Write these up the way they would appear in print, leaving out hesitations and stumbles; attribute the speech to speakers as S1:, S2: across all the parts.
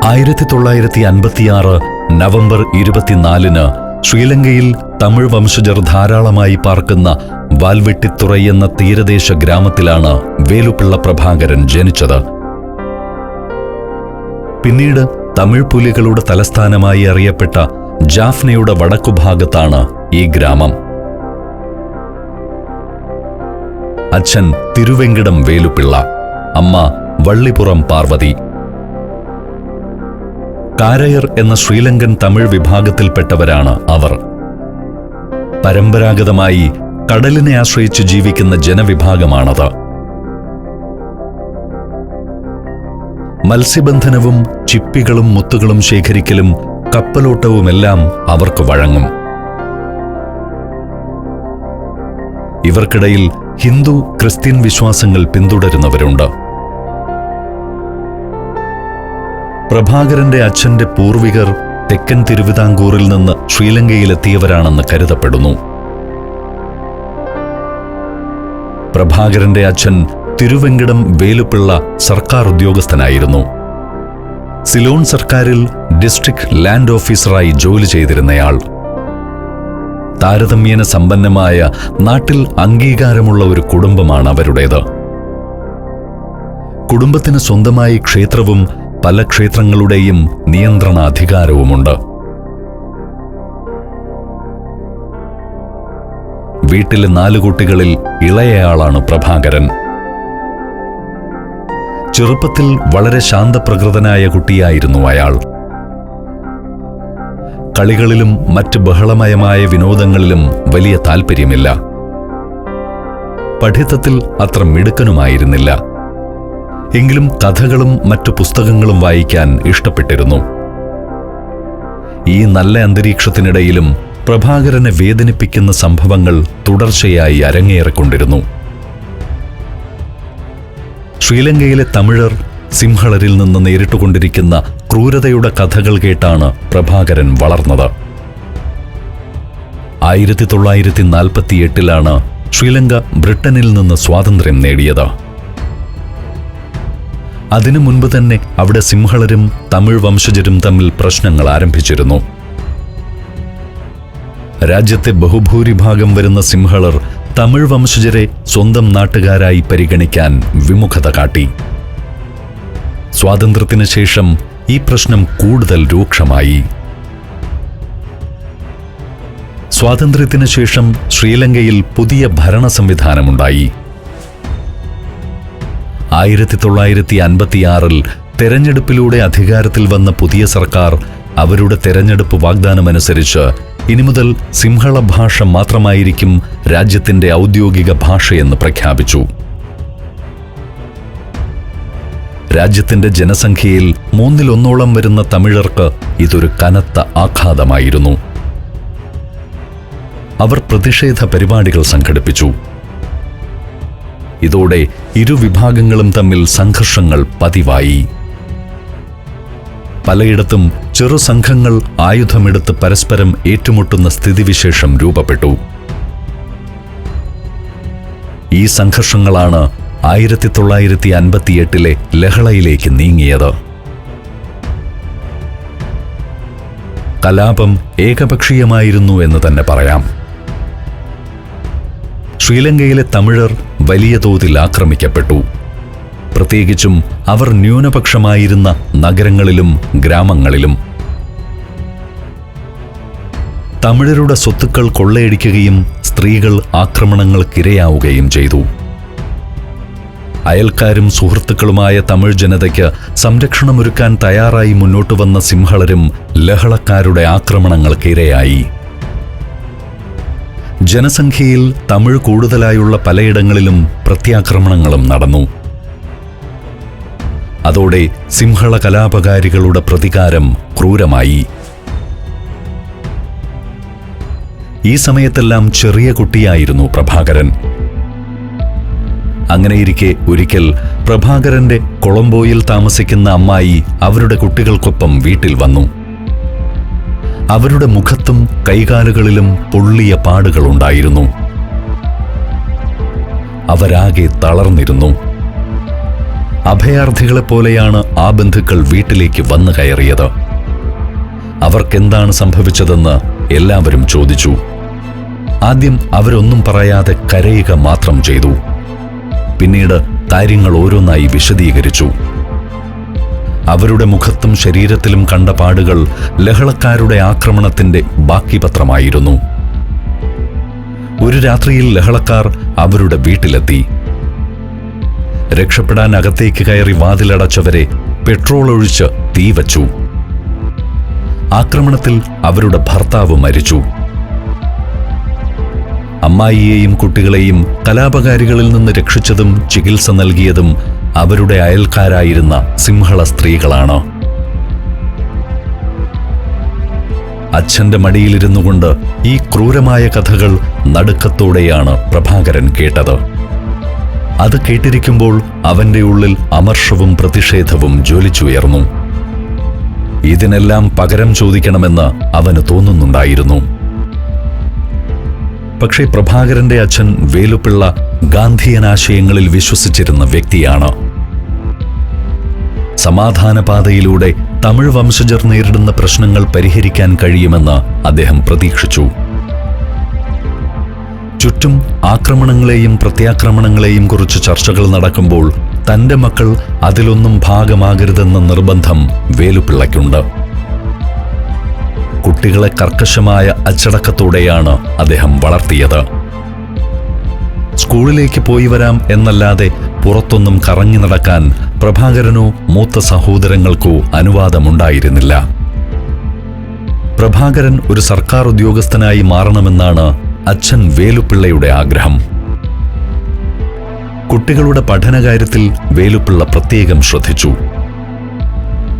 S1: 1956 November 24 ശ്രീലങ്കയിൽ തമിഴ് വംശജർ ധാരാളമായി പാർക്കുന്ന വാൽവെട്ടിത്തുറൈ എന്ന തീരദേശ ഗ്രാമത്തിലാണ് വേലുപ്പിള്ള പ്രഭാകരൻ ജനിച്ചത്. പിന്നീട് തമിഴ് പുലികളുടെ തലസ്ഥാനമായി അറിയപ്പെട്ട ജാഫ്നയുടെ വടക്കുഭാഗത്താണ് ഈ ഗ്രാമം. അച്ഛൻ തിരുവെങ്കിടം വേലുപ്പിള്ള, അമ്മ വള്ളിപ്പുറം പാർവതി. കാരയർ എന്ന ശ്രീലങ്കൻ തമിഴ് വിഭാഗത്തിൽപ്പെട്ടവരാണ് അവർ. പരമ്പരാഗതമായി കടലിനെ ആശ്രയിച്ച് ജീവിക്കുന്ന ജനവിഭാഗമാണത്. മത്സ്യബന്ധനവും ചിപ്പികളും മുത്തുകളും ശേഖരിക്കലും കപ്പലോട്ടവുമെല്ലാം അവർക്ക് വഴങ്ങും. ഇവർക്കിടയിൽ ഹിന്ദു, ക്രിസ്ത്യൻ വിശ്വാസങ്ങൾ പിന്തുടരുന്നവരുണ്ട്. പ്രഭാകരന്റെ അച്ഛന്റെ പൂർവികർ തെക്കൻ തിരുവിതാംകൂറിൽ നിന്ന് ശ്രീലങ്കയിലെത്തിയവരാണെന്ന് കരുതപ്പെടുന്നു. പ്രഭാകരന്റെ അച്ഛൻ തിരുവെങ്കിടം വേലുപ്പിള്ള സർക്കാർ ഉദ്യോഗസ്ഥനായിരുന്നു. സിലോൺ സർക്കാരിൽ ഡിസ്ട്രിക്ട് ലാൻഡ് ഓഫീസറായി ജോലി ചെയ്തിരുന്നയാൾ. താരതമ്യേന സമ്പന്നമായ, നാട്ടിൽ അംഗീകാരമുള്ള ഒരു കുടുംബമാണ് അവരുടേത്. കുടുംബത്തിന് സ്വന്തമായി ക്ഷേത്രവും പല ക്ഷേത്രങ്ങളുടെയും നിയന്ത്രണാധികാരവുമുണ്ട്. വീട്ടിലെ 4 കുട്ടികളിൽ ഇളയയാളാണ് പ്രഭാകരൻ. ചെറുപ്പത്തിൽ വളരെ ശാന്തപ്രകൃതനായ കുട്ടിയായിരുന്നു അയാൾ. കളികളിലും മറ്റ് ബഹളമയമായ വിനോദങ്ങളിലും വലിയ താൽപ്പര്യമില്ല. പഠിത്തത്തിൽ അത്ര മിടുക്കനുമായിരുന്നില്ല. എങ്കിലും കഥകളും മറ്റു പുസ്തകങ്ങളും വായിക്കാൻ ഇഷ്ടപ്പെട്ടിരുന്നു. ഈ നല്ല അന്തരീക്ഷത്തിനിടയിലും പ്രഭാകരനെ വേദനിപ്പിക്കുന്ന സംഭവങ്ങൾ തുടർച്ചയായി അരങ്ങേറിക്കൊണ്ടിരുന്നു. ശ്രീലങ്കയിലെ തമിഴർ സിംഹളരിൽ നിന്ന് നേരിട്ടുകൊണ്ടിരിക്കുന്ന ക്രൂരതയുടെ കഥകൾ കേട്ടാണ് പ്രഭാകരൻ വളർന്നത്. 1948 ശ്രീലങ്ക ബ്രിട്ടനിൽ നിന്ന് സ്വാതന്ത്ര്യം നേടിയത്. അതിനു മുൻപ് തന്നെ അവിടെ സിംഹളരും തമിഴ് വംശജരും തമ്മിൽ പ്രശ്നങ്ങൾ ആരംഭിച്ചിരുന്നു. രാജ്യത്തെ ബഹുഭൂരിഭാഗം വരുന്ന സിംഹളർ തമിഴ് വംശജരെ സ്വന്തം നാട്ടുകാരായി പരിഗണിക്കാൻ വിമുഖത കാട്ടി. സ്വാതന്ത്ര്യത്തിന് ശേഷം ഈ പ്രശ്നം കൂടുതൽ രൂക്ഷമായി. സ്വാതന്ത്ര്യത്തിന് ശേഷം ശ്രീലങ്കയിൽ പുതിയ ഭരണ സംവിധാനമുണ്ടായി. 1956 തെരഞ്ഞെടുപ്പിലൂടെ അധികാരത്തിൽ വന്ന പുതിയ സർക്കാർ അവരുടെ തെരഞ്ഞെടുപ്പ് വാഗ്ദാനമനുസരിച്ച് ഇനി മുതൽ സിംഹള ഭാഷ മാത്രമായിരിക്കും രാജ്യത്തിന്റെ ഔദ്യോഗിക ഭാഷയെന്ന് പ്രഖ്യാപിച്ചു. രാജ്യത്തിന്റെ ജനസംഖ്യയിൽ 1/3 വരുന്ന തമിഴർക്ക് ഇതൊരു കനത്ത ആഘാതമായിരുന്നു. അവർ പ്രതിഷേധ പരിപാടികൾ സംഘടിപ്പിച്ചു. ഇതോടെ ഇരുവിഭാഗങ്ങളും തമ്മിൽ സംഘർഷങ്ങൾ പതിവായി. പലയിടത്തും ചെറുസംഘങ്ങൾ ആയുധമെടുത്ത് പരസ്പരം ഏറ്റുമുട്ടുന്ന സ്ഥിതിവിശേഷം രൂപപ്പെട്ടു. ഈ സംഘർഷങ്ങളാണ് 1958 ലഹളയിലേക്ക് നീങ്ങിയത്. കലാപം ഏകപക്ഷീയമായിരുന്നു എന്ന് തന്നെ പറയാം. ശ്രീലങ്കയിലെ തമിഴർ വലിയ തോതിൽ ആക്രമിക്കപ്പെട്ടു. പ്രത്യേകിച്ചും അവർ ന്യൂനപക്ഷമായിരുന്ന നഗരങ്ങളിലും ഗ്രാമങ്ങളിലും. തമിഴരുടെ സ്വത്തുക്കൾ കൊള്ളയടിക്കുകയും സ്ത്രീകൾ ആക്രമണങ്ങൾക്കിരയാവുകയും ചെയ്തു. അയൽക്കാരും സുഹൃത്തുക്കളുമായ തമിഴ് ജനതയ്ക്ക് സംരക്ഷണമൊരുക്കാൻ തയ്യാറായി മുന്നോട്ടു വന്ന സിംഹളരും ലഹളക്കാരുടെ ആക്രമണങ്ങൾക്കിരയായി. ജനസംഖ്യയിൽ തമിഴ് കൂടുതലായുള്ള പലയിടങ്ങളിലും പ്രത്യാക്രമണങ്ങളും നടന്നു. അതോടെ സിംഹള കലാപകാരികളുടെ പ്രതികാരം ക്രൂരമായി. ഈ സമയത്തെല്ലാം ചെറിയ കുട്ടിയായിരുന്നു പ്രഭാകരൻ. അങ്ങനെയിരിക്കെ ഒരിക്കൽ പ്രഭാകരന്റെ കൊളംബോയിൽ താമസിക്കുന്ന അമ്മായി അവരുടെ കുട്ടികൾക്കൊപ്പം വീട്ടിൽ വന്നു. അവരുടെ മുഖത്തും കൈകാലുകളിലും പൊള്ളിയ പാടുകളുണ്ടായിരുന്നു. അവരാകെ തളർന്നിരുന്നു. അഭയാർത്ഥികളെപ്പോലെയാണ് ആ ബന്ധുക്കൾ വീട്ടിലേക്ക് വന്നു കയറിയത്. അവർക്കെന്താണ് സംഭവിച്ചതെന്ന് എല്ലാവരും ചോദിച്ചു. ആദ്യം അവരൊന്നും പറയാതെ കരയുക മാത്രം ചെയ്തു. പിന്നീട് കാര്യങ്ങൾ ഓരോന്നായി വിശദീകരിച്ചു. അവരുടെ മുഖത്തും ശരീരത്തിലും കണ്ട പാടുകൾ ലഹളക്കാരുടെ ആക്രമണത്തിന്റെ ബാക്കി പത്രമായിരുന്നു. ഒരു രാത്രിയിൽ ലഹളക്കാർ അവരുടെ വീട്ടിലെത്തി. രക്ഷപ്പെടാൻ അകത്തേക്ക് കയറി വാതിലടച്ചവരെ പെട്രോൾ ഒഴിച്ച് തീവച്ചു. ആക്രമണത്തിൽ അവരുടെ ഭർത്താവ് മരിച്ചു. അമ്മായിയെയും കുട്ടികളെയും കലാപകാരികളിൽ നിന്ന് രക്ഷിച്ചതും ചികിത്സ നൽകിയതും അവരുടെ അയൽക്കാരായിരുന്ന സിംഹള സ്ത്രീകളാണ്. അച്ഛന്റെ മടിയിലിരുന്നു കൊണ്ട് ഈ ക്രൂരമായ കഥകൾ നടുക്കത്തോടെയാണ് പ്രഭാകരൻ കേട്ടത്. അത് കേട്ടിരിക്കുമ്പോൾ അവന്റെ ഉള്ളിൽ അമർഷവും പ്രതിഷേധവും ജ്വലിച്ചുയർന്നു. ഇതിനെല്ലാം പകരം ചോദിക്കണമെന്ന് അവന് തോന്നുന്നുണ്ടായിരുന്നു. പക്ഷേ പ്രഭാകരന്റെ അച്ഛൻ വേലുപ്പിള്ള ഗാന്ധിയനാശയങ്ങളിൽ വിശ്വസിച്ചിരുന്ന വ്യക്തിയാണ്. സമാധാനപാതയിലൂടെ തമിഴ് വംശജർ നേരിടുന്ന പ്രശ്നങ്ങൾ പരിഹരിക്കാൻ കഴിയുമെന്ന് അദ്ദേഹം പ്രതീക്ഷിച്ചു. ചുറ്റും ആക്രമണങ്ങളെയും പ്രത്യാക്രമണങ്ങളെയും കുറിച്ച് ചർച്ചകൾ നടക്കുമ്പോൾ തന്റെ മക്കൾ അതിലൊന്നും ഭാഗമാകരുതെന്ന നിർബന്ധം വേലുപ്പിള്ളയ്ക്കുണ്ട്. കുട്ടികളെ കർക്കശമായ അച്ചടക്കത്തോടെയാണ് അദ്ദേഹം വളർത്തിയത്. സ്കൂളിലേക്ക് പോയി വരാം എന്നല്ലാതെ പുറത്തൊന്നും കറങ്ങി നടക്കാൻ പ്രഭാകരനോ മൂത്ത സഹോദരങ്ങൾക്കോ അനുവാദമുണ്ടായിരുന്നില്ല. പ്രഭാകരൻ ഒരു സർക്കാർ ഉദ്യോഗസ്ഥനായി മാറണമെന്നാണ് അച്ഛൻ വേലുപ്പിള്ളയുടെ ആഗ്രഹം. കുട്ടികളുടെ പഠനകാര്യത്തിൽ വേലുപ്പിള്ള പ്രത്യേകം ശ്രദ്ധിച്ചു.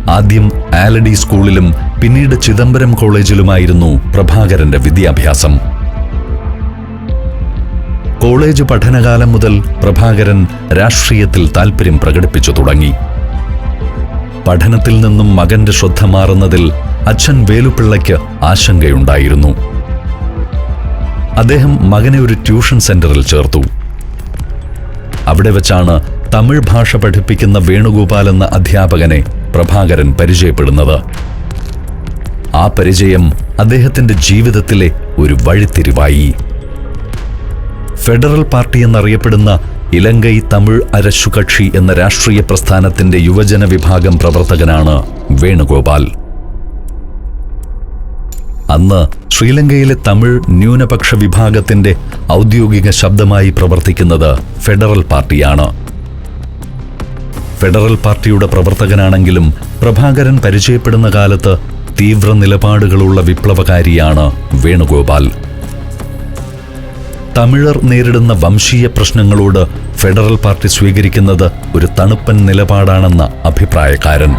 S1: ആദ്യം ആലഡി സ്കൂളിലും പിന്നീട് ചിദംബരം കോളേജിലുമായിരുന്നു പ്രഭാകരന്റെ വിദ്യാഭ്യാസം. കോളേജ് പഠനകാലം മുതൽ പ്രഭാകരൻ രാഷ്ട്രീയത്തിൽ താൽപര്യം പ്രകടിപ്പിച്ചു തുടങ്ങി. പഠനത്തിൽ നിന്നും മകന്റെ ശ്രദ്ധ മാറുന്നതിൽ അച്ഛൻ വേലുപ്പിള്ളയ്ക്ക് ആശങ്കയുണ്ടായിരുന്നു. അദ്ദേഹം മകനെ ഒരു ട്യൂഷൻ സെന്ററിൽ ചേർത്തു. അവിടെ വെച്ചാണ് തമിഴ് ഭാഷ പഠിപ്പിക്കുന്ന വേണുഗോപാൽ എന്ന അധ്യാപകനെ പ്രഭാകരൻ പരിചയപ്പെടുന്നത്. ആ പരിചയം അദ്ദേഹത്തിന്റെ ജീവിതത്തിലെ ഒരു വഴിത്തിരിവായി. ഫെഡറൽ പാർട്ടി എന്നറിയപ്പെടുന്ന ഇലങ്കൈ തമിഴ് അരശുകക്ഷി എന്ന രാഷ്ട്രീയ പ്രസ്ഥാനത്തിന്റെ യുവജന വിഭാഗം പ്രവർത്തകനാണ് വേണുഗോപാൽ. അന്ന് ശ്രീലങ്കയിലെ തമിഴ് ന്യൂനപക്ഷ വിഭാഗത്തിന്റെ ഔദ്യോഗിക ശബ്ദമായി പ്രവർത്തിക്കുന്നത് ഫെഡറൽ പാർട്ടിയാണ്. ഫെഡറൽ പാർട്ടിയുടെ പ്രവർത്തകനാണെങ്കിലും പ്രഭാകരൻ പരിചയപ്പെടുന്ന കാലത്ത് തീവ്ര നിലപാടുകളുള്ള വിപ്ലവകാരിയാണ് വേണുഗോപാൽ. തമിഴർ നേരിടുന്ന വംശീയ പ്രശ്നങ്ങളോട് ഫെഡറൽ പാർട്ടി സ്വീകരിക്കുന്നത് ഒരു തണുപ്പൻ നിലപാടാണെന്ന അഭിപ്രായക്കാരൻ.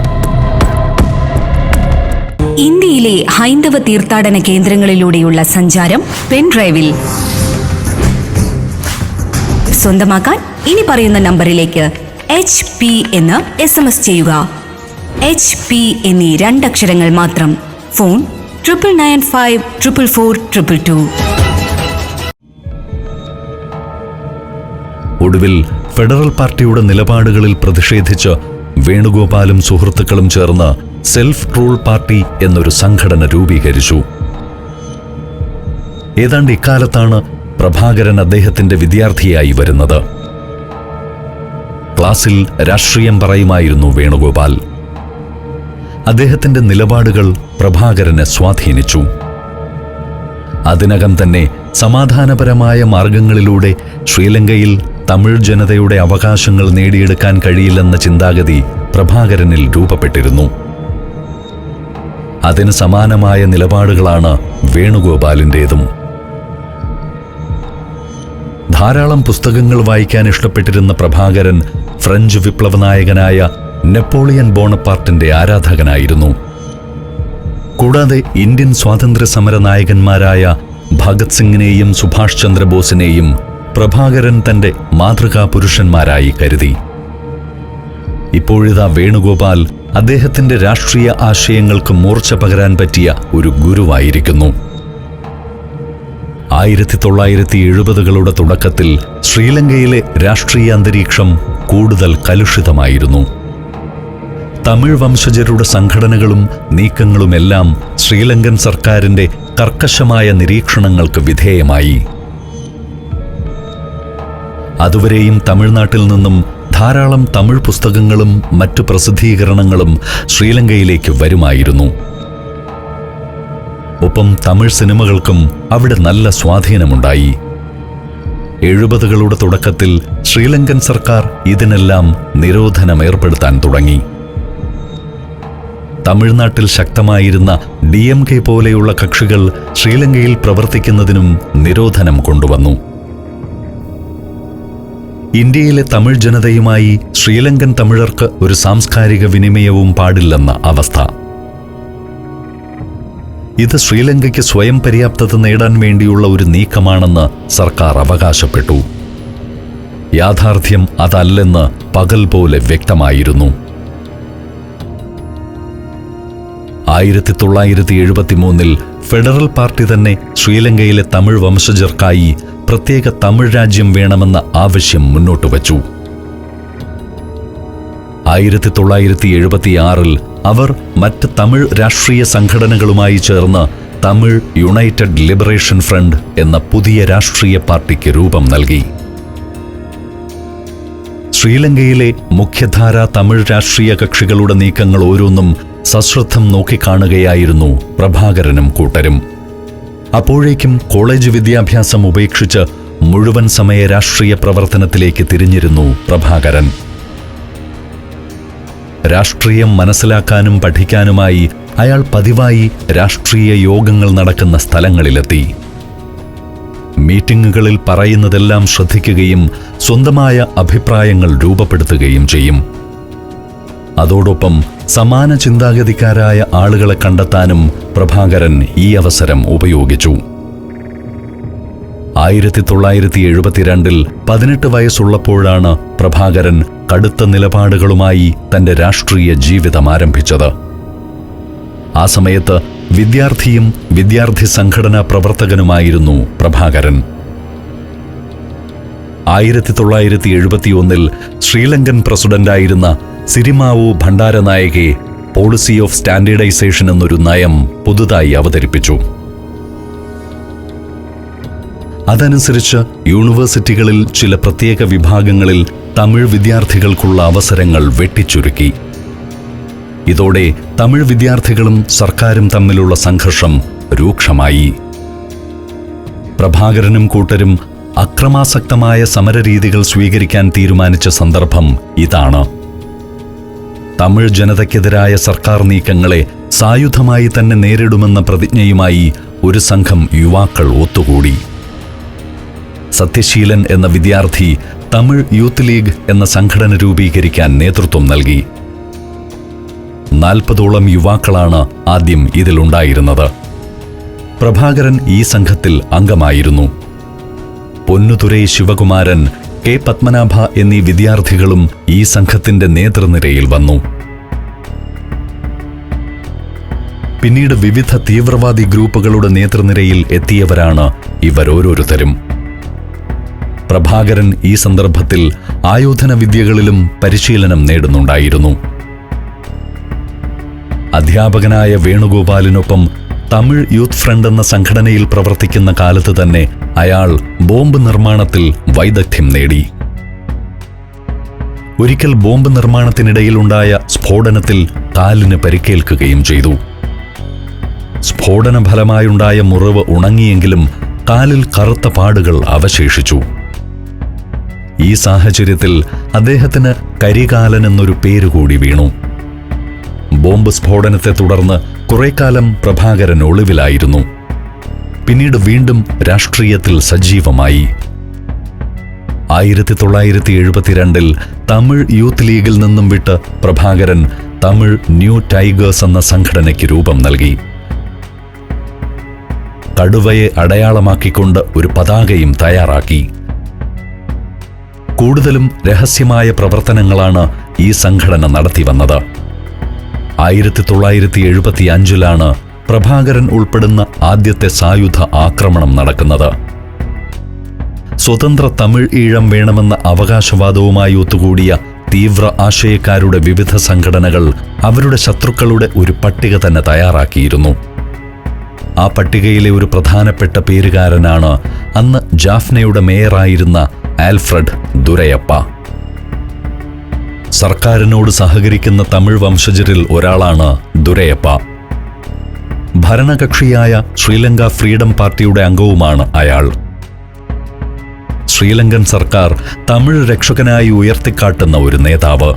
S2: ഇന്ത്യയിലെ ഹൈന്ദവ തീർത്ഥാടന കേന്ദ്രങ്ങളിലൂടെയുള്ള സഞ്ചാരം പെൻഡ്രൈവിൽ സ്വന്തമാക്കാൻ ഇനി പറയുന്ന നമ്പറിലേക്ക് HP എന്ന് SMS ചെയ്യുക. HP എന്നീ 2 അക്ഷരങ്ങൾ മാത്രം. ഫോൺ 9995444222.
S1: ഒടുവിൽ ഫെഡറൽ പാർട്ടിയുടെ നിലപാടുകളിൽ പ്രതിഷേധിച്ച് വേണുഗോപാലും സുഹൃത്തുക്കളും ചേർന്ന് സെൽഫ് റൂൾ പാർട്ടി എന്നൊരു സംഘടന രൂപീകരിച്ചു. ഏതാണ്ട് ഇക്കാലത്താണ് പ്രഭാകരൻ അദ്ദേഹത്തിന്റെ വിദ്യാർത്ഥിയായി വരുന്നത്. ക്ലാസ്സിൽ രാഷ്ട്രീയം പറയുമായിരുന്നു വേണുഗോപാൽ. അദ്ദേഹത്തിന്റെ നിലപാടുകൾ പ്രഭാകരനെ സ്വാധീനിച്ചു. അതിനകം തന്നെ സമാധാനപരമായ മാർഗങ്ങളിലൂടെ ശ്രീലങ്കയിൽ തമിഴ് ജനതയുടെ അവകാശങ്ങൾ നേടിയെടുക്കാൻ കഴിയില്ലെന്ന ചിന്താഗതി പ്രഭാകരനിൽ രൂപപ്പെട്ടിരുന്നു. അതിന് സമാനമായ നിലപാടുകളാണ് വേണുഗോപാലിൻ്റേതും. ധാരാളം പുസ്തകങ്ങൾ വായിക്കാൻ ഇഷ്ടപ്പെട്ടിരുന്ന പ്രഭാകരൻ ഫ്രഞ്ച് വിപ്ലവ നായകനായ നെപ്പോളിയൻ ബോണപ്പാർട്ടിന്റെ ആരാധകനായിരുന്നു. കൂടാതെ ഇന്ത്യൻ സ്വാതന്ത്ര്യ സമര നായകന്മാരായ ഭഗത് സിംഗിനെയും സുഭാഷ് ചന്ദ്രബോസിനെയും പ്രഭാകരൻ തന്റെ മാതൃകാ പുരുഷന്മാരായി കരുതി. ഇപ്പോഴിതാ വേണുഗോപാൽ അദ്ദേഹത്തിന്റെ രാഷ്ട്രീയ ആശയങ്ങൾക്ക് മൂർച്ച പകരാൻ പറ്റിയ ഒരു ഗുരുവായിരിക്കുന്നു. 1970കളുടെ തുടക്കത്തിൽ ശ്രീലങ്കയിലെ രാഷ്ട്രീയ അന്തരീക്ഷം കൂടുതൽ കലുഷിതമായിരുന്നു. തമിഴ് വംശജരുടെ സംഘടനകളും നീക്കങ്ങളുമെല്ലാം ശ്രീലങ്കൻ സർക്കാരിന്റെ കർക്കശമായ നിരീക്ഷണങ്ങൾക്ക് വിധേയമായി. അതുവരെയും തമിഴ്നാട്ടിൽ നിന്നും ധാരാളം തമിഴ് പുസ്തകങ്ങളും മറ്റു പ്രസിദ്ധീകരണങ്ങളും ശ്രീലങ്കയിലേക്ക് വരുമായിരുന്നു. ഒപ്പം തമിഴ് സിനിമകൾക്കും അവിടെ നല്ല സ്വാധീനമുണ്ടായി. 70കളുടെ തുടക്കത്തിൽ ശ്രീലങ്കൻ സർക്കാർ ഇതിനെല്ലാം നിരോധനം ഏർപ്പെടുത്താൻ തുടങ്ങി. തമിഴ്നാട്ടിൽ ശക്തമായിരുന്ന DMK പോലെയുള്ള കക്ഷികൾ ശ്രീലങ്കയിൽ പ്രവർത്തിക്കുന്നതിനും നിരോധനം കൊണ്ടുവന്നു. ഇന്ത്യയിലെ തമിഴ് ജനതയുമായി ശ്രീലങ്കൻ തമിഴർക്ക് ഒരു സാംസ്കാരിക വിനിമയവും പാടില്ലെന്ന അവസ്ഥ. ഇത് ശ്രീലങ്കയ്ക്ക് സ്വയം പര്യാപ്തത നേടാൻ വേണ്ടിയുള്ള ഒരു നീക്കമാണെന്ന് സർക്കാർ അവകാശപ്പെട്ടു. യാഥാർത്ഥ്യം അതല്ലെന്ന് പകൽ പോലെ വ്യക്തമായിരുന്നു. 1973 ഫെഡറൽ പാർട്ടി തന്നെ ശ്രീലങ്കയിലെ തമിഴ് വംശജർക്കായി പ്രത്യേക തമിഴ് രാജ്യം വേണമെന്ന ആവശ്യം മുന്നോട്ട് വച്ചു. 1976 അവർ മറ്റ് തമിഴ് രാഷ്ട്രീയ സംഘടനകളുമായി ചേർന്ന് തമിഴ് യുണൈറ്റഡ് ലിബറേഷൻ ഫ്രണ്ട് എന്ന പുതിയ രാഷ്ട്രീയ പാർട്ടിക്ക് രൂപം നൽകി. ശ്രീലങ്കയിലെ മുഖ്യധാര തമിഴ് രാഷ്ട്രീയ കക്ഷികളുടെ നീക്കങ്ങൾ ഓരോന്നും സശ്രദ്ധം നോക്കിക്കാണുകയായിരുന്നു പ്രഭാകരനും കൂട്ടരും. അപ്പോഴേക്കും കോളേജ് വിദ്യാഭ്യാസം ഉപേക്ഷിച്ച് മുഴുവൻ സമയ രാഷ്ട്രീയ പ്രവർത്തനത്തിലേക്ക് തിരിഞ്ഞിരുന്നു പ്രഭാകരൻ. രാഷ്ട്രീയം മനസ്സിലാക്കാനും പഠിക്കാനുമായി അയാൾ പതിവായി രാഷ്ട്രീയ യോഗങ്ങൾ നടക്കുന്ന സ്ഥലങ്ങളിലെത്തി. മീറ്റിംഗുകളിൽ പറയുന്നതെല്ലാം ശ്രദ്ധിക്കുകയും സ്വന്തമായ അഭിപ്രായങ്ങൾ രൂപപ്പെടുത്തുകയും ചെയ്യും. അതോടൊപ്പം സമാന ചിന്താഗതിക്കാരായ ആളുകളെ കണ്ടെത്താനും പ്രഭാകരൻ ഈ അവസരം ഉപയോഗിച്ചു. 1972 18 വയസ്സുള്ളപ്പോഴാണ് പ്രഭാകരൻ കടുത്ത നിലപാടുകളുമായി തന്റെ രാഷ്ട്രീയ ജീവിതം ആരംഭിച്ചത്. ആ സമയത്ത് വിദ്യാർത്ഥിയും വിദ്യാർത്ഥി സംഘടനാ പ്രവർത്തകനുമായിരുന്നു പ്രഭാകരൻ. 1971 ശ്രീലങ്കൻ പ്രസിഡന്റായിരുന്ന സിരിമാവോ ഭണ്ഡാരനായകെ പോളിസി ഓഫ് സ്റ്റാൻഡേർഡൈസേഷൻ എന്നൊരു നയം പുതുതായി അവതരിപ്പിച്ചു. അതനുസരിച്ച് യൂണിവേഴ്സിറ്റികളിൽ ചില പ്രത്യേക വിഭാഗങ്ങളിൽ തമിഴ് വിദ്യാർത്ഥികൾക്കുള്ള അവസരങ്ങൾ വെട്ടിച്ചുരുക്കി. ഇതോടെ തമിഴ് വിദ്യാർത്ഥികളും സർക്കാരും തമ്മിലുള്ള സംഘർഷം രൂക്ഷമായി. പ്രഭാകരനും കൂട്ടരും അക്രമാസക്തമായ സമരരീതികൾ സ്വീകരിക്കാൻ തീരുമാനിച്ച സന്ദർഭം ഇതാണ്. തമിഴ് ജനതയ്ക്കെതിരായ സർക്കാർ നീക്കങ്ങളെ സായുധമായി തന്നെ നേരിടുമെന്ന പ്രതിജ്ഞയുമായി ഒരു സംഘം യുവാക്കൾ ഒത്തുകൂടി. സത്യശീലൻ എന്ന വിദ്യാർത്ഥി തമിഴ് യൂത്ത് ലീഗ് എന്ന സംഘടന രൂപീകരിക്കാൻ നേതൃത്വം നൽകി. 40ഓളം യുവാക്കളാണ് ആദ്യം ഇതിലുണ്ടായിരുന്നത്. പ്രഭാകരൻ ഈ സംഘത്തിൽ അംഗമായിരുന്നു. പൊന്നുതുരൈ ശിവകുമാരൻ, കെ പത്മനാഭ എന്നീ വിദ്യാർത്ഥികളും ഈ സംഘത്തിന്റെ നേതൃനിരയിൽ വന്നു. പിന്നീട് വിവിധ തീവ്രവാദി ഗ്രൂപ്പുകളുടെ നേതൃനിരയിൽ എത്തിയവരാണ് ഇവരോരോരുത്തരും. പ്രഭാകരൻ ഈ സന്ദർഭത്തിൽ ആയോധന വിദ്യകളിലും പരിശീലനം നേടുന്നുണ്ടായിരുന്നു. അധ്യാപകനായ വേണുഗോപാലിനൊപ്പം തമിഴ് യൂത്ത് ഫ്രണ്ട് എന്ന സംഘടനയിൽ പ്രവർത്തിക്കുന്ന കാലത്ത് തന്നെ അയാൾ ബോംബ് നിർമ്മാണത്തിൽ വൈദഗ്ധ്യം നേടി. ഒരിക്കൽ ബോംബ് നിർമ്മാണത്തിനിടയിലുണ്ടായ സ്ഫോടനത്തിൽ കാലിന് പരിക്കേൽക്കുകയും ചെയ്തു. സ്ഫോടന ഫലമായുണ്ടായ മുറിവ് ഉണങ്ങിയെങ്കിലും കാലിൽ കറുത്ത പാടുകൾ അവശേഷിച്ചു. ഈ സാഹചര്യത്തിൽ അദ്ദേഹത്തിന് കരികാലൻ എന്നൊരു പേരുകൂടി വീണു. ബോംബ് സ്ഫോടനത്തെ തുടർന്ന് കുറേക്കാലം പ്രഭാകരൻ ഒളിവിലായിരുന്നു. പിന്നീട് വീണ്ടും രാഷ്ട്രീയത്തിൽ സജീവമായി. 1972 തമിഴ് യൂത്ത് ലീഗിൽ നിന്നും വിട്ട് പ്രഭാകരൻ തമിഴ് ന്യൂ ടൈഗേഴ്സ് എന്ന സംഘടനയ്ക്ക് രൂപം നൽകി. കടുവയെ അടയാളമാക്കിക്കൊണ്ട് ഒരു പതാകയും തയ്യാറാക്കി. കൂടുതലും രഹസ്യമായ പ്രവർത്തനങ്ങളാണ് ഈ സംഘടന നടത്തിവന്നത്. 1975 പ്രഭാകരൻ ഉൾപ്പെടുന്ന ആദ്യത്തെ സായുധ ആക്രമണം നടക്കുന്നത്. സ്വതന്ത്ര തമിഴ് ഈഴം വേണമെന്ന അവകാശവാദവുമായി ഒത്തുകൂടിയ തീവ്ര ആശയക്കാരുടെ വിവിധ സംഘടനകൾ അവരുടെ ശത്രുക്കളുടെ ഒരു പട്ടിക തന്നെ തയ്യാറാക്കിയിരുന്നു. ആ പട്ടികയിലെ ഒരു പ്രധാനപ്പെട്ട പേരുകാരനാണ് അന്ന് ജാഫ്നയുടെ മേയറായിരുന്ന ആൽഫ്രഡ് ദുരയപ്പ. സർക്കാരിനോട് സഹകരിക്കുന്ന തമിഴ് വംശജരിൽ ഒരാളാണ് ദുരയപ്പ. ഭരണകക്ഷിയായ ശ്രീലങ്ക ഫ്രീഡം പാർട്ടിയുടെ അംഗവുമാണ് അയാൾ. ശ്രീലങ്കൻ സർക്കാർ തമിഴ് രക്ഷകനായി ഉയർത്തിക്കാട്ടുന്ന ഒരു നേതാവ്.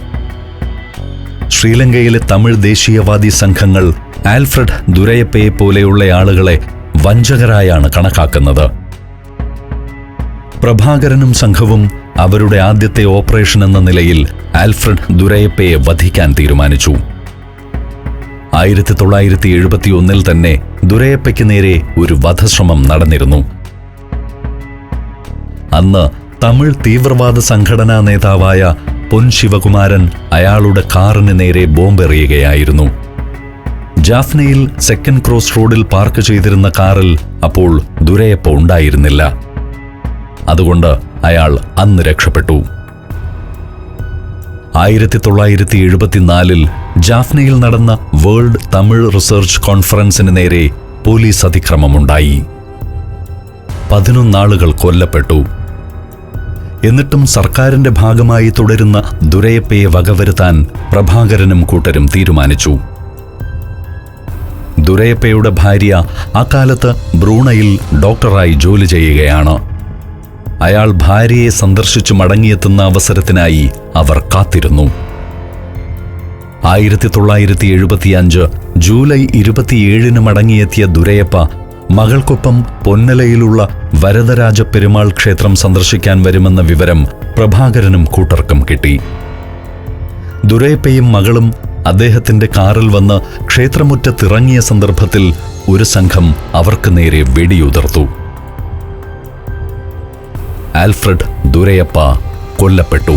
S1: ശ്രീലങ്കയിലെ തമിഴ് ദേശീയവാദി സംഘങ്ങൾ ആൽഫ്രഡ് ദുരയപ്പയെ പോലെയുള്ള ആളുകളെ വഞ്ചകരായാണ് കണക്കാക്കുന്നത്. പ്രഭാകരനും സംഘവും അവരുടെ ആദ്യത്തെ ഓപ്പറേഷൻ എന്ന നിലയിൽ ആൽഫ്രഡ് ദുരയപ്പയെ വധിക്കാൻ തീരുമാനിച്ചു. 1971 തന്നെ ദുരയപ്പയ്ക്ക് നേരെ ഒരു വധശ്രമം നടന്നിരുന്നു. അന്ന് തമിഴ് തീവ്രവാദ സംഘടനാ നേതാവായ പൊൻ ശിവകുമാരൻ അയാളുടെ കാറിന് നേരെ ബോംബെറിയുകയായിരുന്നു. ജാഫ്നയിൽ സെക്കൻഡ് ക്രോസ് റോഡിൽ പാർക്ക് ചെയ്തിരുന്ന കാറിൽ അപ്പോൾ ദുരയപ്പ ഉണ്ടായിരുന്നില്ല. അതുകൊണ്ട് അയാൾ അന്ന് രക്ഷപ്പെട്ടു. 1974 ജാഫ്നയിൽ നടന്ന വേൾഡ് തമിഴ് റിസർച്ച് കോൺഫറൻസിന് നേരെ പോലീസ് അതിക്രമമുണ്ടായി. 11 ആളുകൾ കൊല്ലപ്പെട്ടു. എന്നിട്ടും സർക്കാരിന്റെ ഭാഗമായി തുടരുന്ന ദുരയപ്പയെ വകവരുത്താൻ പ്രഭാകരനും കൂട്ടരും തീരുമാനിച്ചു. ദുരയപ്പയുടെ ഭാര്യ അക്കാലത്ത് ബ്രൂണയിൽ ഡോക്ടറായി ജോലി ചെയ്യുകയാണ്. അയാൾ ഭാര്യയെ സന്ദർശിച്ചു മടങ്ങിയെത്തുന്ന അവസരത്തിനായി അവർ കാത്തിരുന്നു. 1975 ജൂലൈ 27 മടങ്ങിയെത്തിയ ദുരയപ്പ മകൾക്കൊപ്പം പൊന്നലയിലുള്ള വരദരാജ പെരുമാൾ ക്ഷേത്രം സന്ദർശിക്കാൻ വരുമെന്ന വിവരം പ്രഭാകരനും കൂട്ടർക്കും കിട്ടി. ദുരയപ്പയും മകളും അദ്ദേഹത്തിന്റെ കാറിൽ വന്ന് ക്ഷേത്രമുറ്റത്തിറങ്ങിയ സന്ദർഭത്തിൽ ഒരു സംഘം അവർക്ക് നേരെ വെടിയുതിർത്തു. ആൽഫ്രഡ് ദുരയപ്പ കൊല്ലപ്പെട്ടു.